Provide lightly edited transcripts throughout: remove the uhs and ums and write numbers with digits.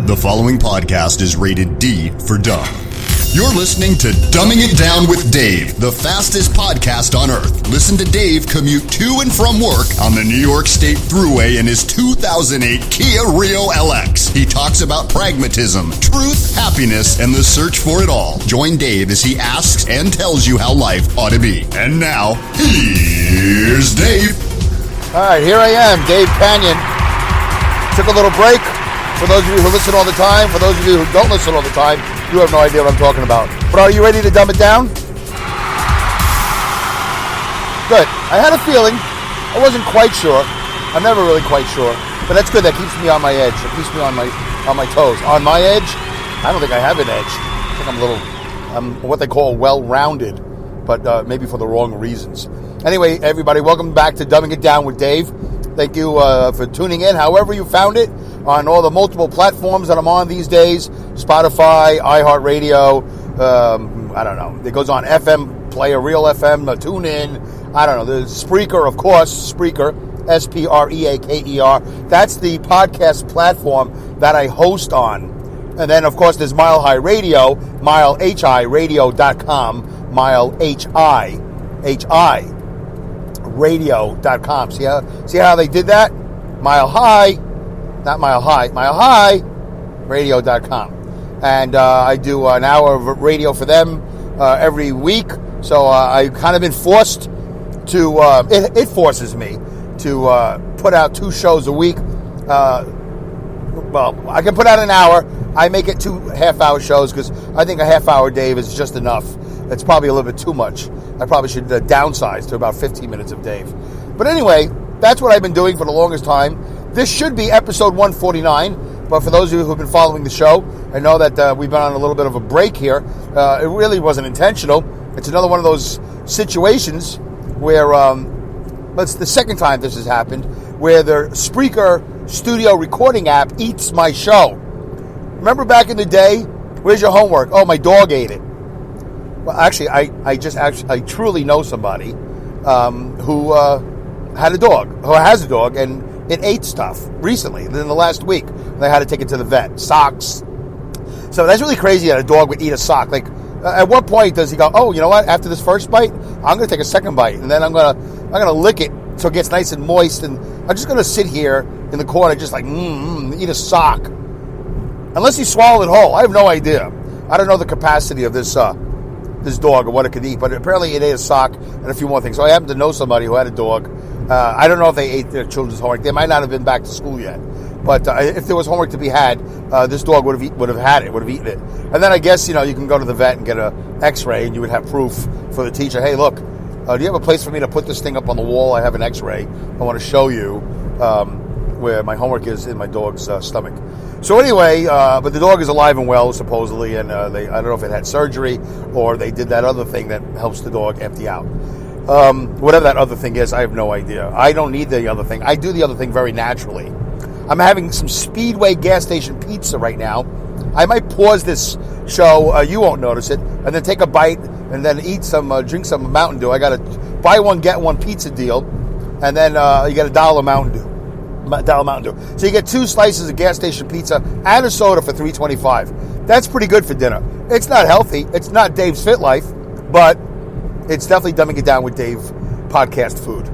The following podcast is rated D for dumb. You're listening to Dumbing It Down with Dave, the fastest podcast on earth. Listen to Dave commute to and from work on the New York State Thruway in his 2008 Kia Rio LX. He talks about pragmatism, truth, happiness, and the search for it all. Join Dave as he asks and tells you how life ought to be. And now, here's Dave. All right, here I am, Dave Kanyan. Took a little break. For those of you who listen all the time, for those of you who don't listen all the time, you have no idea what I'm talking about. But are you ready to dumb it down? Good. I had a feeling. I wasn't quite sure. I'm never really quite sure. But that's good. That keeps me on my edge. It keeps me on my toes. On my edge? I don't think I have an edge. I think I'm what they call well-rounded, but maybe for the wrong reasons. Anyway, everybody, welcome back to Dumbing It Down with Dave. Thank you for tuning in, however you found it, on all the multiple platforms that I'm on these days. Spotify, iHeartRadio, I don't know. It goes on FM Player, Real FM, TuneIn, I don't know. The Spreaker, of course, Spreaker, Spreaker. That's the podcast platform that I host on. And then, of course, there's Mile High Radio, milehiradio.com, milehiradio.com. See how they did that? Mile High, not Mile High, milehiradio.com. And I do an hour of radio for them every week. So I've kind of been forced to, it forces me to put out 2 shows a week. Well, I can put out an hour. I make it 2 half-hour shows because I think a half-hour, Dave, is just enough. It's probably a little bit too much. I probably should downsize to about 15 minutes of Dave. But anyway, that's what I've been doing for the longest time. This should be episode 149, but for those of you who've been following the show, I know that we've been on a little bit of a break here. It really wasn't intentional. It's another one of those situations where, that's the second time this has happened, where the Spreaker studio recording app eats my show. Remember back in the day? Where's your homework? Oh, my dog ate it. Well, actually, I truly know somebody who had a dog, who has a dog, and it ate stuff recently, in the last week. They had to take it to the vet. Socks. So that's really crazy that a dog would eat a sock. Like, at what point does he go, oh, you know what? After this first bite, I'm going to take a second bite, and then I'm gonna lick it so it gets nice and moist, and I'm just going to sit here in the corner just like, eat a sock. Unless he swallowed it whole. I have no idea. I don't know the capacity of this dog or what it could eat, but apparently it ate a sock and a few more things. So I happen to know somebody who had a dog. I don't know if they ate their children's homework. They might not have been back to school yet. But if there was homework to be had, this dog would have eaten it. And then I guess, you can go to the vet and get an x-ray, and you would have proof for the teacher. Hey, look, do you have a place for me to put this thing up on the wall? I have an x-ray. I want to show you where my homework is in my dog's stomach. So anyway, but the dog is alive and well, supposedly, and I don't know if it had surgery or they did that other thing that helps the dog empty out. Whatever that other thing is, I have no idea. I don't need the other thing. I do the other thing very naturally. I'm having some Speedway gas station pizza right now. I might pause this show, you won't notice it, and then take a bite and then drink some Mountain Dew. I got a buy one, get one pizza deal, and then you get $1 Mountain Dew. So you get 2 slices of gas station pizza and a soda for $3.25. That's pretty good for dinner. It's not healthy. It's not Dave's Fit Life, but it's definitely Dumbing It Down with Dave podcast food.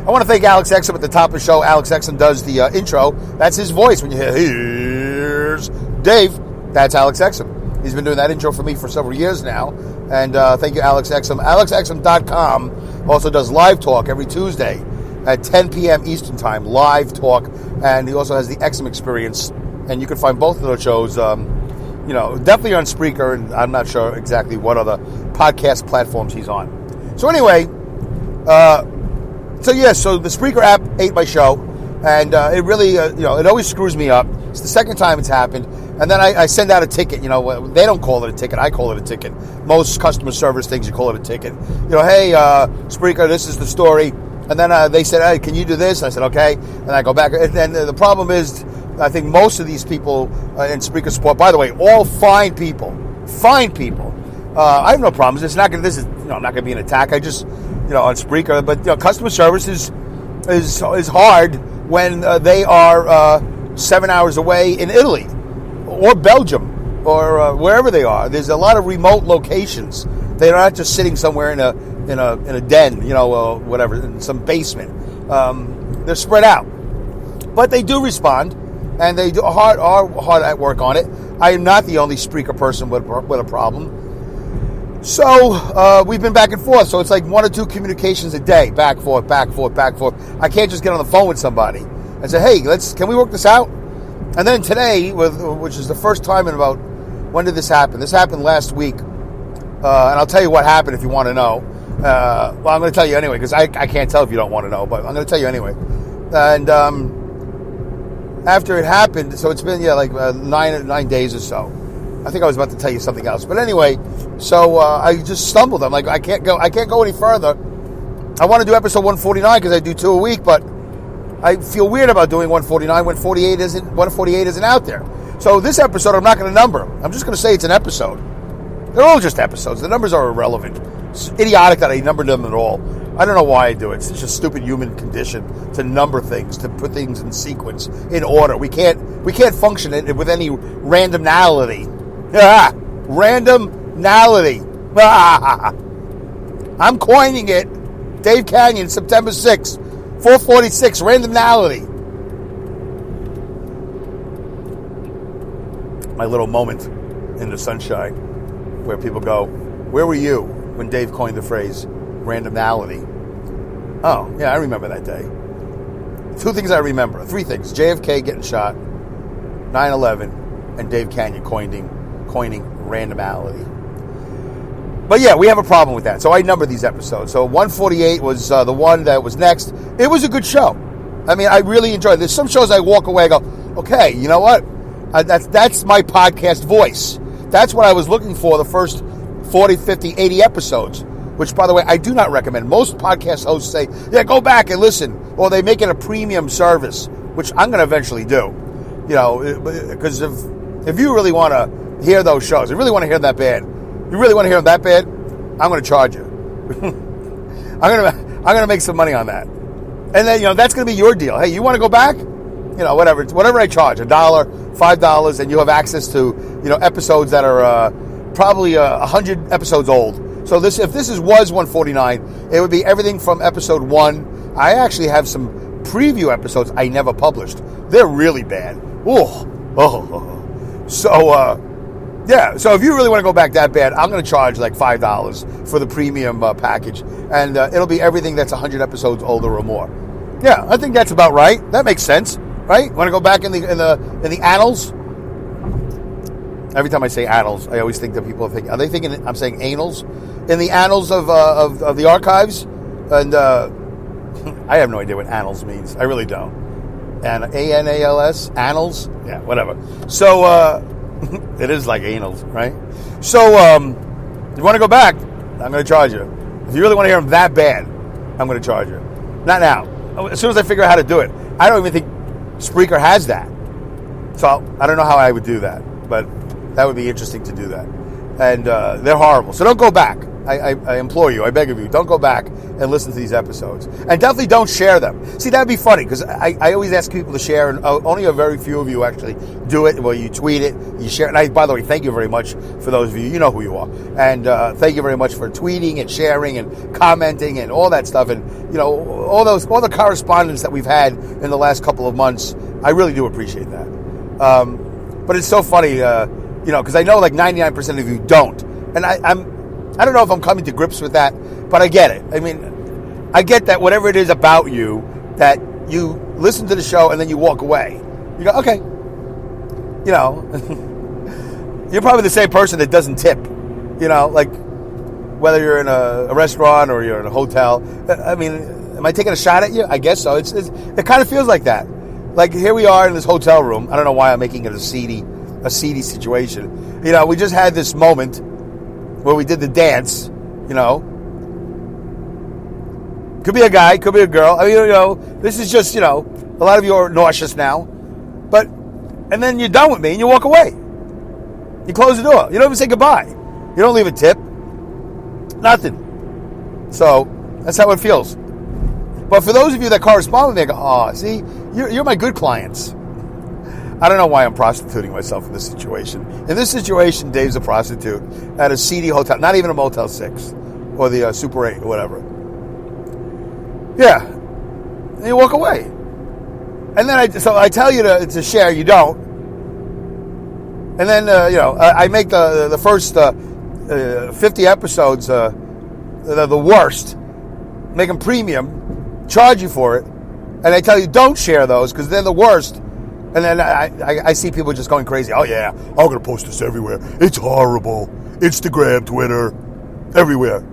I want to thank Alex Exum at the top of the show. Alex Exum does the intro. That's his voice when you hear, here's Dave. That's Alex Exum. He's been doing that intro for me for several years now. And thank you, Alex Exum. AlexExum.com also does live talk every Tuesday at 10 p.m. Eastern Time, live talk. And he also has the Exum Experience. And you can find both of those shows, definitely on Spreaker. And I'm not sure exactly what other podcast platforms he's on. So anyway, so the Spreaker app ate my show. And it really, it always screws me up. It's the second time it's happened. And then I send out a ticket. They don't call it a ticket. I call it a ticket. Most customer service things, you call it a ticket. Hey, Spreaker, this is the story. And then they said, hey, can you do this? I said, okay. And I go back. And then the problem is, I think most of these people in Spreaker support, by the way, all fine people. I have no problems. It's not going to, I'm not going to be an attack. I just, on Spreaker. But, customer service is hard when they are 7 hours away in Italy or Belgium, or wherever they are. There's a lot of remote locations. They're not just sitting somewhere in a den, whatever, in some basement. They're spread out, but they do respond, and they are hard at work on it. I am not the only Spreaker person with a problem. So we've been back and forth. So it's like 1 or 2 communications a day, back, forth, back, forth, back, forth. I can't just get on the phone with somebody and say, hey, can we work this out? And then today, which is the first time in about, when did this happen? This happened last week. And I'll tell you what happened if you want to know. Well, I'm going to tell you anyway, because I can't tell if you don't want to know, but I'm going to tell you anyway. And after it happened, so it's been, like 9 days or so. I think I was about to tell you something else. But anyway, so I just stumbled. I'm like, I can't go any further. I want to do episode 149 because I do 2 a week, but I feel weird about doing 149 when 148 isn't out there. So this episode, I'm not going to number. I'm just going to say it's an episode. They're all just episodes. The numbers are irrelevant. It's idiotic that I numbered them at all. I don't know why I do it. It's just a stupid human condition to number things, to put things in sequence, in order. We can't function it with any randomnality. Randomnality. I'm coining it. Dave Kanyan, September 6th, 446. Randomnality. My little moment in the sunshine, where people go, where were you when Dave coined the phrase randomnality? Oh, yeah, I remember that day. 2 things I remember. 3 things. JFK getting shot, 9/11, and Dave Kanyan coining randomnality. But yeah, we have a problem with that. So I numbered these episodes. So 148 was the one that was next. It was a good show. I mean, I really enjoyed it. There's some shows I walk away and go, okay, you know what? That's my podcast voice. That's what I was looking for the first 40, 50, 80 episodes, which, by the way, I do not recommend. Most podcast hosts say, yeah, go back and listen, or they make it a premium service, which I'm going to eventually do, because if you really want to hear those shows, you really want to hear them that bad, I'm going to charge you. I'm going to make some money on that. And then, that's going to be your deal. Hey, you want to go back? Whatever I charge, $1, $5, and you have access to, episodes that are probably 100 episodes old. So if this was 149, it would be everything from episode 1. I actually have some preview episodes I never published. They're really bad. So if you really want to go back that bad, I'm going to charge like $5 for the premium package, and it'll be everything that's 100 episodes older or more. Yeah, I think that's about right. That makes sense, right? Want to go back in the annals? Every time I say annals, I always think that people think, are they thinking I'm saying anals? In the annals of the archives? And I have no idea what annals means. I really don't. And ANALS? Annals? Yeah, whatever. So, it is like anals, right? So, you want to go back, I'm going to charge you. If you really want to hear them that bad, I'm going to charge you. Not now. As soon as I figure out how to do it. I don't even think Spreaker has that. So, I don't know how I would do that. But that would be interesting to do that. And they're horrible. So don't go back. I implore you. I beg of you. Don't go back and listen to these episodes. And definitely don't share them. See, that would be funny because I always ask people to share, and only a very few of you actually do it. Well, you tweet it, you share it. And by the way, thank you very much for those of you. You know who you are. And thank you very much for tweeting and sharing and commenting and all that stuff. And, all the correspondence that we've had in the last couple of months. I really do appreciate that. But it's so funny, because I know like 99% of you don't. And I don't know if I'm coming to grips with that, but I get it. I mean, I get that whatever it is about you, that you listen to the show and then you walk away. You go, okay. You're probably the same person that doesn't tip. Like whether you're in a restaurant or you're in a hotel. I mean, am I taking a shot at you? I guess so. It kind of feels like that. Like here we are in this hotel room. I don't know why I'm making it a seedy situation. We just had this moment where we did the dance, Could be a guy, could be a girl. I mean, this is just, a lot of you are nauseous now. And then you're done with me and you walk away. You close the door. You don't even say goodbye. You don't leave a tip. Nothing. So, that's how it feels. But for those of you that correspond with me, I go, see, you're my good clients. I don't know why I'm prostituting myself in this situation. In this situation, Dave's a prostitute at a seedy hotel, not even a Motel 6 or the Super 8 or whatever. Yeah. And you walk away. And then I tell you to share, you don't. And then, I make the first 50 episodes the worst, make them premium, charge you for it, and I tell you don't share those because they're the worst. And then I see people just going crazy. Oh, yeah, I'm going to post this everywhere. It's horrible. Instagram, Twitter, everywhere.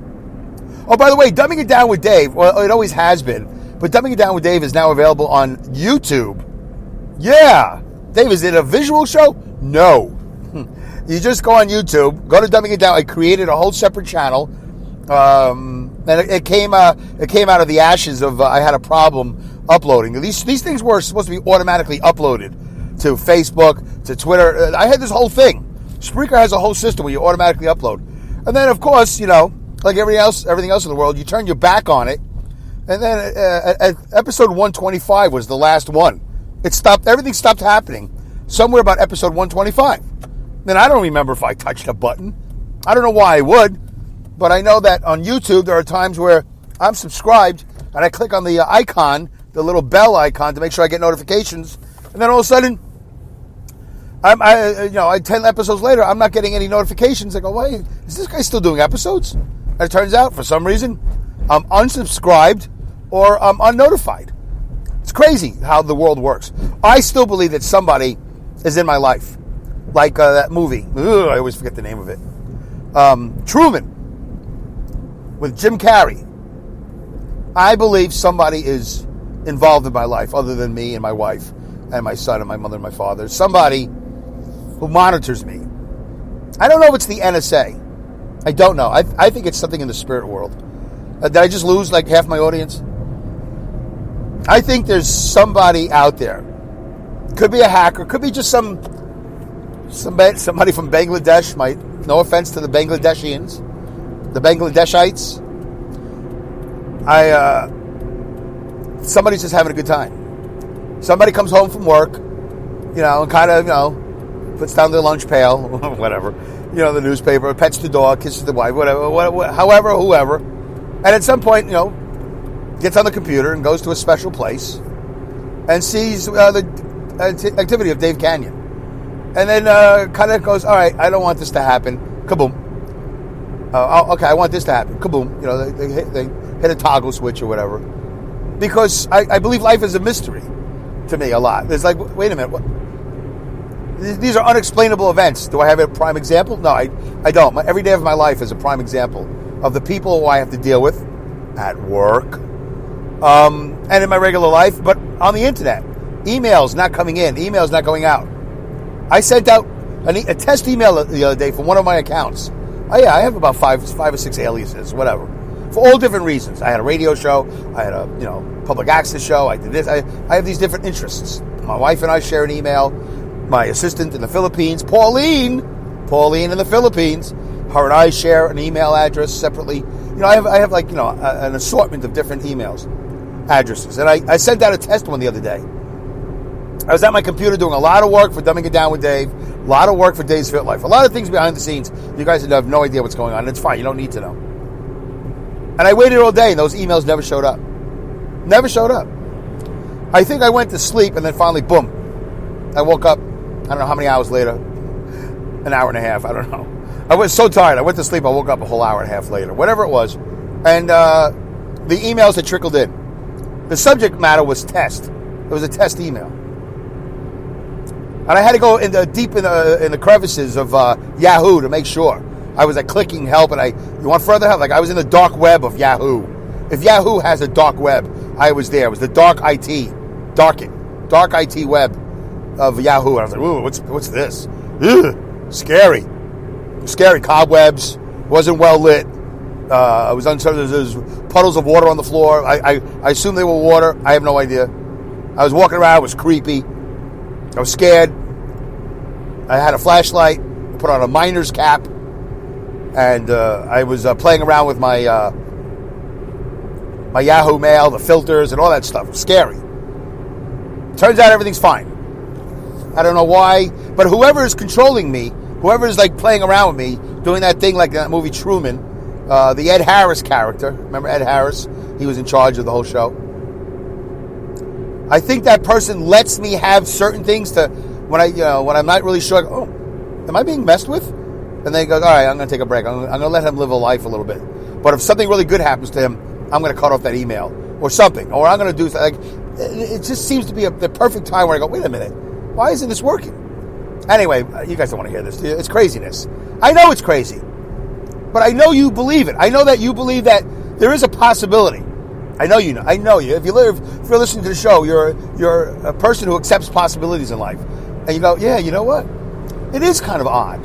Oh, by the way, Dumbing It Down with Dave, well, it always has been, but Dumbing It Down with Dave is now available on YouTube. Yeah. Dave, is it a visual show? No. You just go on YouTube, go to Dumbing It Down. I created a whole separate channel. And it came out of the ashes of I had a problem uploading. These things were supposed to be automatically uploaded to Facebook, to Twitter. I had this whole thing. Spreaker has a whole system where you automatically upload. And then, of course, like everything else in the world, you turn your back on it. And then at episode 125 was the last one. It stopped. Everything stopped happening somewhere about episode 125. Then I don't remember if I touched a button. I don't know why I would. But I know that on YouTube, there are times where I'm subscribed and I click on the icon, the little bell icon, to make sure I get notifications. And then all of a sudden, 10 episodes later, I'm not getting any notifications. I go, wait, is this guy still doing episodes? And it turns out, for some reason, I'm unsubscribed or I'm unnotified. It's crazy how the world works. I still believe that somebody is in my life. Like that movie. I always forget the name of it. Truman. With Jim Carrey. I believe somebody is involved in my life other than me and my wife and my son and my mother and my father. Somebody who monitors me. I don't know if it's the NSA. I don't know. I think it's something in the spirit world. Did I just lose like half my audience? I think there's somebody out there. Could be a hacker. Could be just somebody from Bangladesh. No offense to the Bangladeshians. The Bangladeshites. Somebody's just having a good time. Somebody comes home from work, and kind of, puts down their lunch pail, whatever, the newspaper, pets the dog, kisses the wife, whatever, whoever. And at some point, gets on the computer and goes to a special place and sees the activity of Dave Kanyan. And then kind of goes, all right, I don't want this to happen. Kaboom. Okay, I want this to happen. Kaboom. They hit a toggle switch or whatever. Because I believe life is a mystery to me a lot. There's like, wait a minute. What? These are unexplainable events. Do I have a prime example? No, I don't. Every day of my life is a prime example of the people who I have to deal with at work and in my regular life, but on the internet. Emails not coming in. Emails not going out. I sent out a test email the other day from one of my accounts. Oh yeah, I have about five or six aliases, whatever, for all different reasons. I had a radio show, I had a public access show. I did this. I have these different interests. My wife and I share an email. My assistant in the Philippines, Pauline in the Philippines, her and I share an email address separately. I have like an assortment of different emails addresses, and I sent out a test one the other day. I was at my computer doing a lot of work for Dumbing It Down with Dave, a lot of work for Dave's Fit Life, a lot of things behind the scenes. You guys have no idea what's going on, and it's fine. You don't need to know. And I waited all day, and those emails never showed up. Never showed up. I think I went to sleep, and then finally, boom. I woke up, I don't know how many hours later, an hour and a half, I don't know. I was so tired. I went to sleep, I woke up a whole hour and a half later, whatever it was. And the emails had trickled in. The subject matter was test. It was a test email. And I had to go deep in the crevices of Yahoo to make sure. I was clicking help, and you want further help? I was in the dark web of Yahoo. If Yahoo has a dark web, I was there. It was the dark IT web of Yahoo. And I was like, ooh, what's this? Ugh, scary. Cobwebs. Wasn't well lit. I was uncertain. There's puddles of water on the floor. I assume they were water. I have no idea. I was walking around. It was creepy. I was scared. I had a flashlight. I put on a miner's cap. And I was playing around with my Yahoo Mail, the filters, and all that stuff. It was scary. Turns out everything's fine. I don't know why, but whoever is controlling me, whoever is like playing around with me, doing that thing like that movie Truman, the Ed Harris character. Remember Ed Harris? He was in charge of the whole show. I think that person lets me have certain things to when I'm not really sure. Oh, am I being messed with? And they go, all right, I'm going to take a break. I'm going to let him live a life a little bit. But if something really good happens to him, I'm going to cut off that email or something, or I'm going to do something. Like, it just seems to be the perfect time where I go, wait a minute, why isn't this working? Anyway, you guys don't want to hear this. It's craziness. I know it's crazy, but I know you believe it. I know that you believe that there is a possibility. I know you know. I know you. If you're listening to the show, you're a person who accepts possibilities in life, and you go, yeah, you know what? It is kind of odd.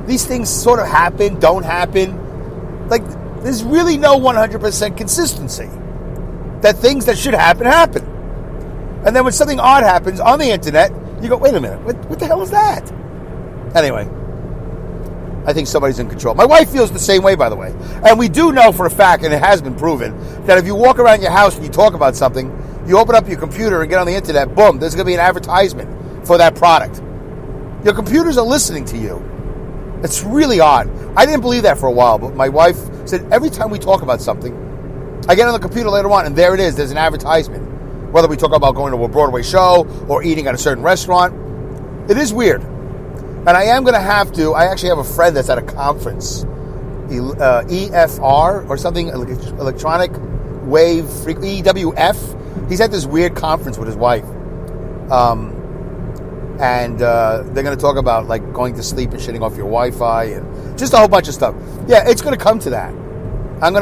These things sort of happen, don't happen. Like, there's really no 100% consistency. That things that should happen, happen. And then when something odd happens on the internet, you go, wait a minute, what the hell is that? Anyway, I think somebody's in control. My wife feels the same way, by the way. And we do know for a fact, and it has been proven, that if you walk around your house and you talk about something, you open up your computer and get on the internet, boom, there's going to be an advertisement for that product. Your computers are listening to you. It's really odd. I didn't believe that for a while, but my wife said every time we talk about something, I get on the computer later on, and there it is. There's an advertisement. Whether we talk about going to a Broadway show or eating at a certain restaurant, it is weird. And I am going to have to. I actually have a friend that's at a conference, EFR or something, electronic wave, EWF. He's at this weird conference with his wife, and they're going to talk about like going to sleep and shitting off your Wi-Fi and just a whole bunch of stuff. Yeah, it's going to come to that. I'm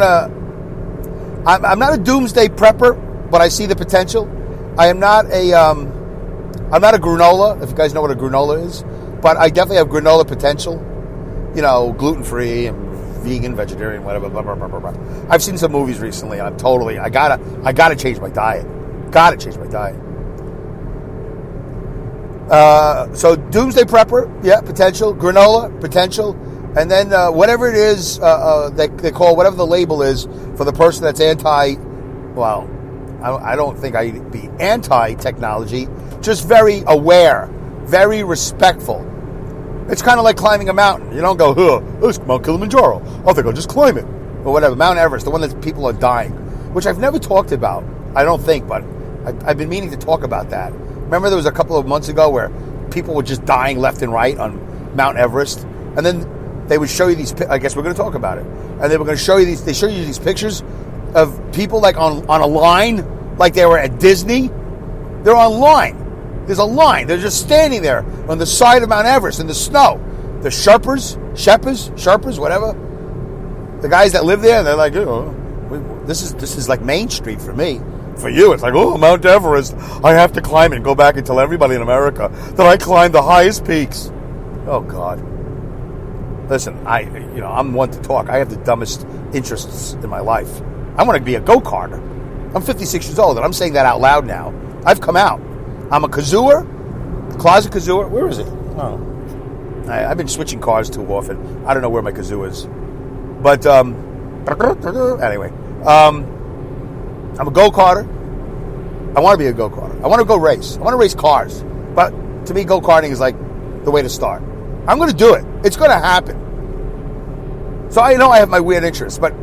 not a doomsday prepper, but I see the potential. I'm not a granola, if you guys know what a granola is, but I definitely have granola potential. You know, gluten-free and vegan, vegetarian, whatever, blah, blah, blah, blah, blah. I've seen some movies recently. I gotta change my diet. Gotta change my diet. So doomsday prepper, yeah, potential. Granola, potential. And then whatever it is they call, whatever the label is for the person that's I don't think I'd be anti-technology, just very aware, very respectful. It's kind of like climbing a mountain. You don't go, it's Mount Kilimanjaro. I think I'll just climb it. Or whatever, Mount Everest, the one that people are dying, which I've never talked about, I don't think, but I've been meaning to talk about that. Remember there was a couple of months ago where people were just dying left and right on Mount Everest, and then they would show you these, I guess we're going to talk about it, and they were going to show you these, they show you these pictures of people like on a line, like they were at Disney. They're on line. There's a line. They're just standing there on the side of Mount Everest in the snow. The Sherpas, whatever. The guys that live there, they're like, this is like Main Street for me. For you, it's like, Mount Everest. I have to climb it and go back and tell everybody in America that I climbed the highest peaks. Oh, God. Listen, I'm one to talk. I have the dumbest interests in my life. I want to be a go-karter. I'm 56 years old, and I'm saying that out loud now. I've come out. I'm a kazooer, closet kazooer. Where is it? Oh, I've been switching cars too often. I don't know where my kazoo is. But, anyway. I'm a go-karter. I want to be a go-karter. I want to go race. I want to race cars. But to me, go-karting is like the way to start. I'm going to do it. It's going to happen. So I know I have my weird interests, but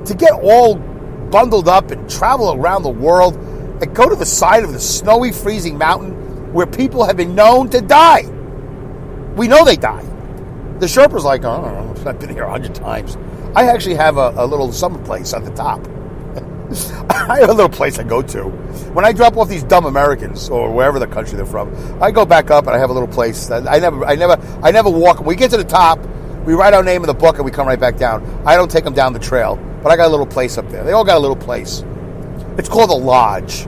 to get all bundled up and travel around the world and go to the side of the snowy, freezing mountain where people have been known to die. We know they die. The Sherpa's like, I've been here 100 times. I actually have a little summer place at the top. I have a little place I go to. When I drop off these dumb Americans or wherever the country they're from, I go back up and I have a little place. I never walk. When we get to the top, we write our name in the book and we come right back down. I don't take them down the trail, but I got a little place up there. They all got a little place. It's called a lodge.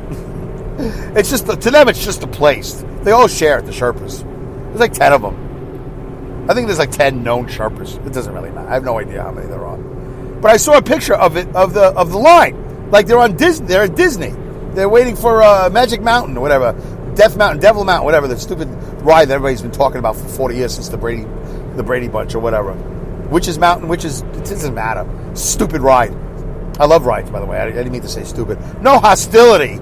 It's just to them, it's just a place. They all share it. The Sherpas. There's like 10 of them. I think there's like 10 known Sherpas. It doesn't really matter. I have no idea how many there are. But I saw a picture of it of the line. Like they're on Disney. They're at Disney. They're waiting for Magic Mountain or whatever, Death Mountain, Devil Mountain, whatever the stupid ride that everybody's been talking about for 40 years since the Brady Bunch or whatever. Witch's Mountain, it doesn't matter. Stupid ride. I love rides, by the way. I didn't mean to say stupid. No hostility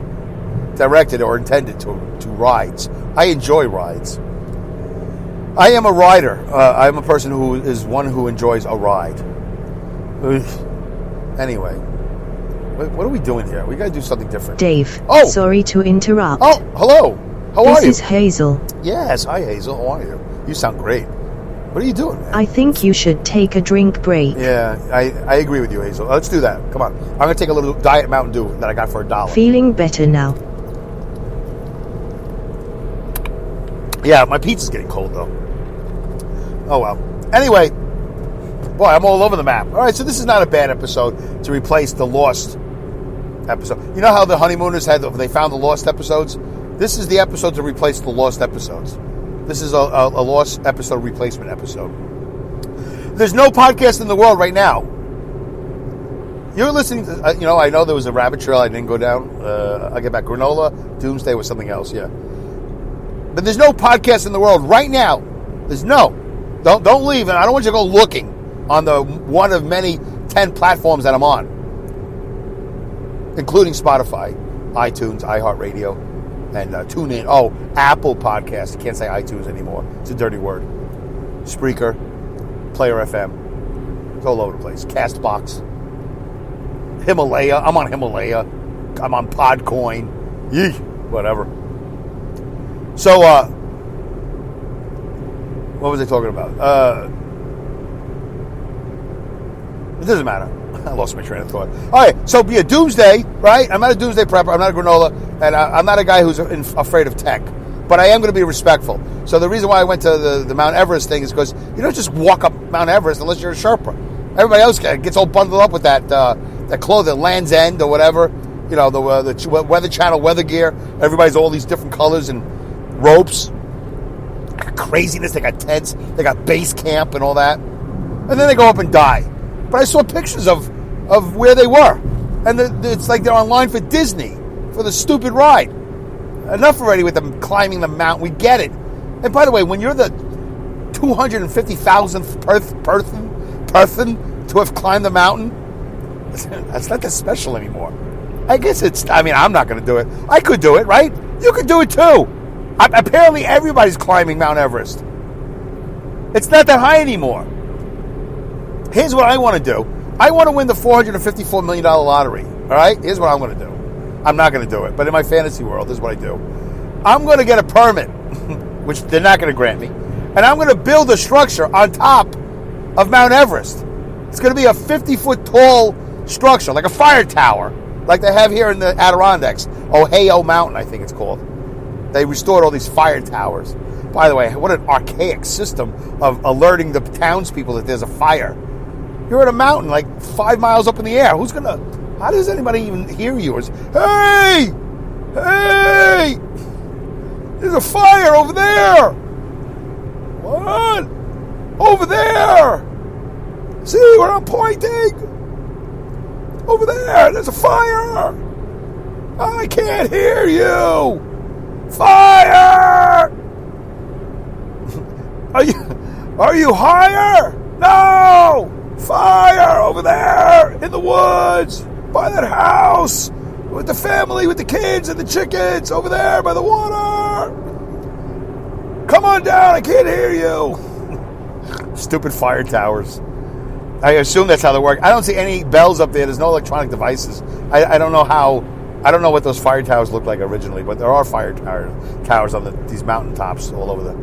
directed or intended to rides. I enjoy rides. I am a rider. I'm a person who is one who enjoys a ride. Anyway, what are we doing here? We got to do something different. Dave, sorry to interrupt. Oh, hello. How are you? This is Hazel. Yes, hi Hazel. How are you? You sound great. What are you doing, man? I think you should take a drink break. Yeah, I agree with you, Hazel. Let's do that. Come on. I'm going to take a little Diet Mountain Dew that I got for $1. Feeling better now. Yeah, my pizza's getting cold, though. Oh, well. Anyway, boy, I'm all over the map. All right, so this is not a bad episode to replace the Lost episode. You know how the Honeymooners they found the Lost episodes? This is the episode to replace the Lost episodes. This is a Lost episode replacement episode. There's no podcast in the world right now. You're listening to, I know there was a rabbit trail I didn't go down. I'll get back. Granola, Doomsday was something else, yeah. But there's no podcast in the world right now. There's no. Don't leave. And I don't want you to go looking on the one of many 10 platforms that I'm on, including Spotify, iTunes, iHeartRadio, and TuneIn. Oh, Apple Podcast. You can't say iTunes anymore. It's a dirty word. Spreaker, Player FM. It's all over the place. Castbox. Himalaya. I'm on Himalaya. I'm on Podcoin. Yee. Whatever. So, what was I talking about? It doesn't matter. I lost my train of thought. All right, so be a Doomsday, right? I'm not a Doomsday prepper. I'm not a granola, and I'm not a guy who's afraid of tech. But I am going to be respectful. So the reason why I went to the Mount Everest thing is because you don't just walk up Mount Everest unless you're a Sherpa. Everybody else gets all bundled up with that clothing, Land's End or whatever. You know, the Weather Channel weather gear. Everybody's all these different colors and ropes. Craziness. They got tents. They got base camp and all that. And then they go up and die. But I saw pictures of where they were. And it's like they're online for Disney for the stupid ride. Enough already with them climbing the mountain. We get it. And by the way, when you're the 250,000th person to have climbed the mountain, that's not that special anymore. I guess I'm not going to do it. I could do it, right? You could do it too. Apparently everybody's climbing Mount Everest. It's not that high anymore. Here's what I want to do. I want to win the $454 million lottery. All right? Here's what I'm going to do. I'm not going to do it, but in my fantasy world, this is what I do. I'm going to get a permit, which they're not going to grant me, and I'm going to build a structure on top of Mount Everest. It's going to be a 50-foot tall structure, like a fire tower, like they have here in the Adirondacks. Ohio Mountain, I think it's called. They restored all these fire towers. By the way, what an archaic system of alerting the townspeople that there's a fire. You're at a mountain like 5 miles up in the air. How does anybody even hear you? Hey! Hey! There's a fire over there! What? Over there! See where I'm pointing? Over there! There's a fire! I can't hear you! Fire! Are you higher? No! Fire over there in the woods by that house with the family, with the kids and the chickens over there by the water. Come on down, I can't hear you. Stupid fire towers. I assume that's how they work. I don't see any bells up there. There's no electronic devices. I don't know how. I don't know what those fire towers looked like originally, but there are fire towers on these mountaintops all over the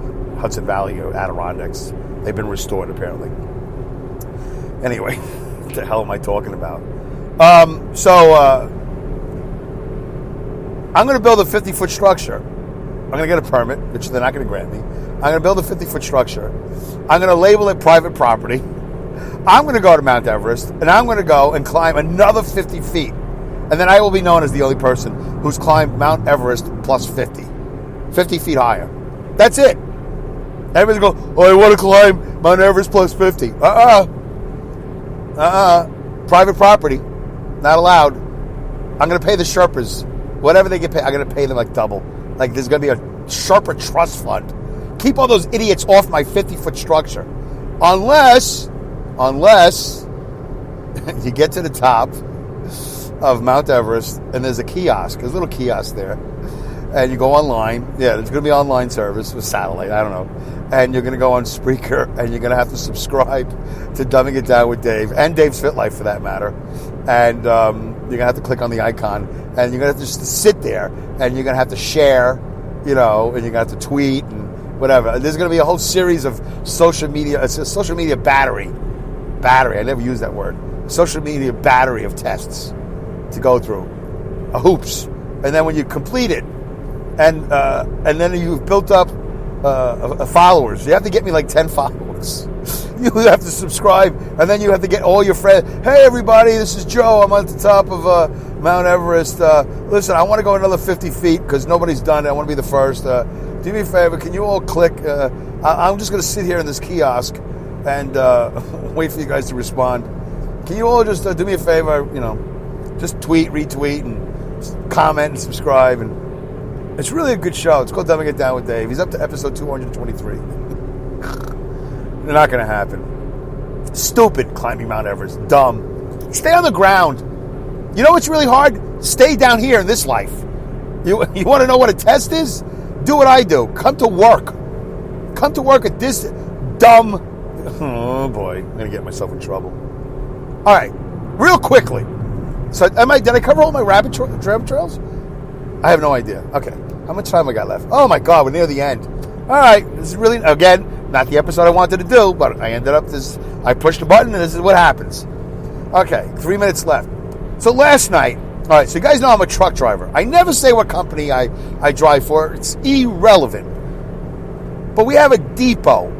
Hudson Valley or Adirondacks. They've been restored, apparently. Anyway, what the hell am I talking about? I'm going to build a 50-foot structure. I'm going to get a permit, which they're not going to grant me. I'm going to build a 50-foot structure. I'm going to label it private property. I'm going to go to Mount Everest, and I'm going to go and climb another 50 feet. And then I will be known as the only person who's climbed Mount Everest plus 50 feet higher. That's it. Everybody's going, I want to climb Mount Everest plus 50. Private property. Not allowed. I'm going to pay the Sherpas. Whatever they get paid, I'm going to pay them like double. Like there's going to be a Sherpa trust fund. Keep all those idiots off my 50-foot structure. Unless you get to the top of Mount Everest, and there's a kiosk. There's a little kiosk there. and you go online. Yeah, there's going to be online service with satellite. I don't know. And you're going to go on Spreaker, and you're going to have to subscribe to Dumbing It Down with Dave, and Dave's Fit Life for that matter. And you're going to have to click on the icon, and you're going to have to just sit there, and you're going to have to share, and you're going to have to tweet and whatever. There's going to be a whole series of social media. It's a social media battery. I never use that word. Social media battery of tests to go through, hoops, and then when you complete it, and then you've built up followers. You have to get me like 10 followers. You have to subscribe, and then you have to get all your friends. Hey, everybody, this is Joe. I'm on the top of Mount Everest. Listen, I want to go another 50 feet because nobody's done it. I want to be the first. Do me a favor. Can you all click? I'm just going to sit here in this kiosk and wait for you guys to respond. Can you all just do me a favor? Just tweet, retweet, and comment and subscribe. And it's really a good show. It's called Dumbing It Down with Dave. He's up to episode 223. They're not going to happen. Stupid climbing Mount Everest. Dumb. Stay on the ground. You know what's really hard? Stay down here in this life. You want to know what a test is? Do what I do. Come to work. Come to work at this dumb... Oh, boy. I'm going to get myself in trouble. All right. Real quickly. So, did I cover all my rabbit trails? I have no idea. Okay. How much time I got left? Oh, my God. We're near the end. All right. This is really, again, not the episode I wanted to do, but I ended up I pushed the button, and this is what happens. Okay. 3 minutes left. So, last night, all right, so you guys know I'm a truck driver. I never say what company I drive for. It's irrelevant. But we have a depot.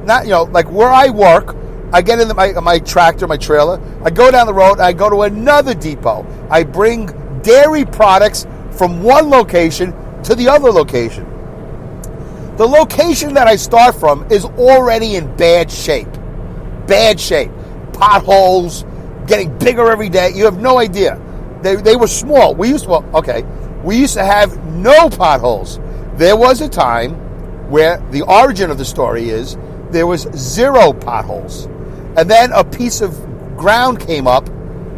Not, like where I work, I get in my tractor, my trailer. I go down the road. I go to another depot. I bring dairy products from one location to the other location. The location that I start from is already in bad shape. Bad shape. Potholes, getting bigger every day. You have no idea. They were small. We used to have no potholes. There was a time where the origin of the story is there was 0 potholes. And then a piece of ground came up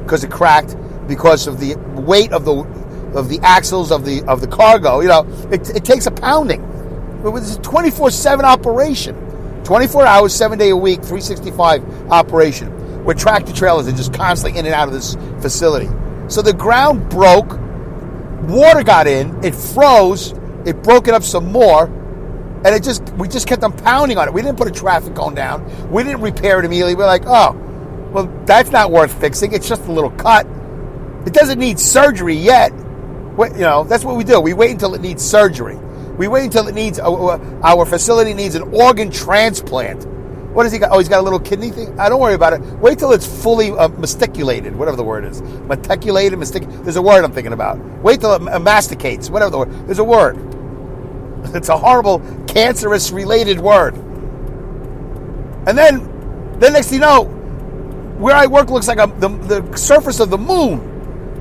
because it cracked because of the weight of the axles of the cargo. It takes a pounding. It was a 24/7 operation. 24 hours, 7 days a week, 365 operation. Where tractor trailers are just constantly in and out of this facility. So the ground broke, water got in, it froze, it broke it up some more, and we just kept on pounding on it. We didn't put a traffic cone down. We didn't repair it immediately. We're like, oh, well, that's not worth fixing. It's just a little cut. It doesn't need surgery yet. That's what we do. We wait until it needs surgery. We wait until it needs, our facility needs an organ transplant. What has he got? Oh, he's got a little kidney thing? Don't worry about it. Wait till it's fully masticulated, whatever the word is. There's a word I'm thinking about. Wait till it masticates, whatever the word. There's a word. It's a horrible, cancerous-related word. And then next thing you know, where I work looks like the surface of the moon.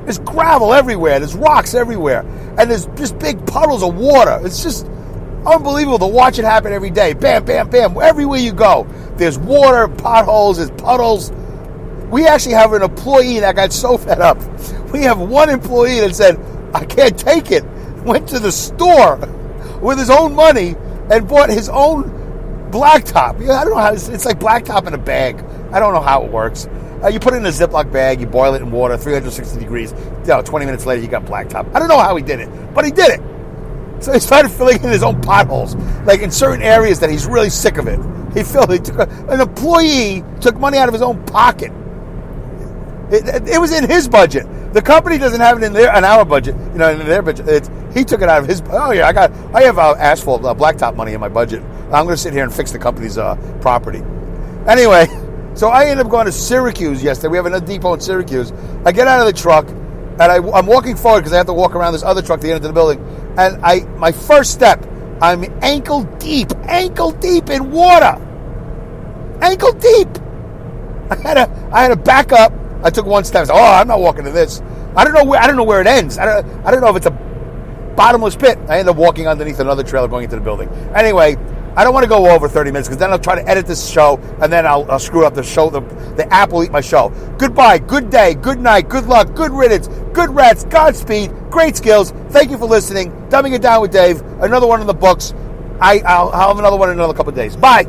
There's gravel everywhere. There's rocks everywhere. And there's just big puddles of water. It's just unbelievable to watch it happen every day. Bam, bam, bam. Everywhere you go, there's water, potholes, there's puddles. We actually have an employee that got so fed up. We have one employee that said, I can't take it. Went to the store with his own money and bought his own blacktop. I don't know how, it's like blacktop in a bag. I don't know how it works. You put it in a Ziploc bag, you boil it in water, 360 degrees. 20 minutes later, you got blacktop. I don't know how he did it, but he did it. So he started filling in his own potholes, like in certain areas that he's really sick of it. An employee took money out of his own pocket. It was in his budget. The company doesn't have it in our budget. In their budget. He took it out of his. Oh yeah, I have asphalt, blacktop money in my budget. I'm going to sit here and fix the company's property. Anyway, so I ended up going to Syracuse yesterday. We have another depot in Syracuse. I get out of the truck and I'm walking forward because I have to walk around this other truck to get into the building. And my first step, I'm ankle deep in water. Ankle deep. I had to back up. I took one step. I said, I'm not walking to this. I don't know where it ends. I don't know if it's a bottomless pit. I ended up walking underneath another trailer going into the building. Anyway, I don't want to go over 30 minutes because then I'll try to edit this show and then I'll screw up the show. The app will eat my show. Goodbye, good day, good night, good luck, good riddance. Good rats, Godspeed, great skills. Thank you for listening. Dumbing It Down with Dave. Another one in the books. I'll have another one in another couple of days. Bye.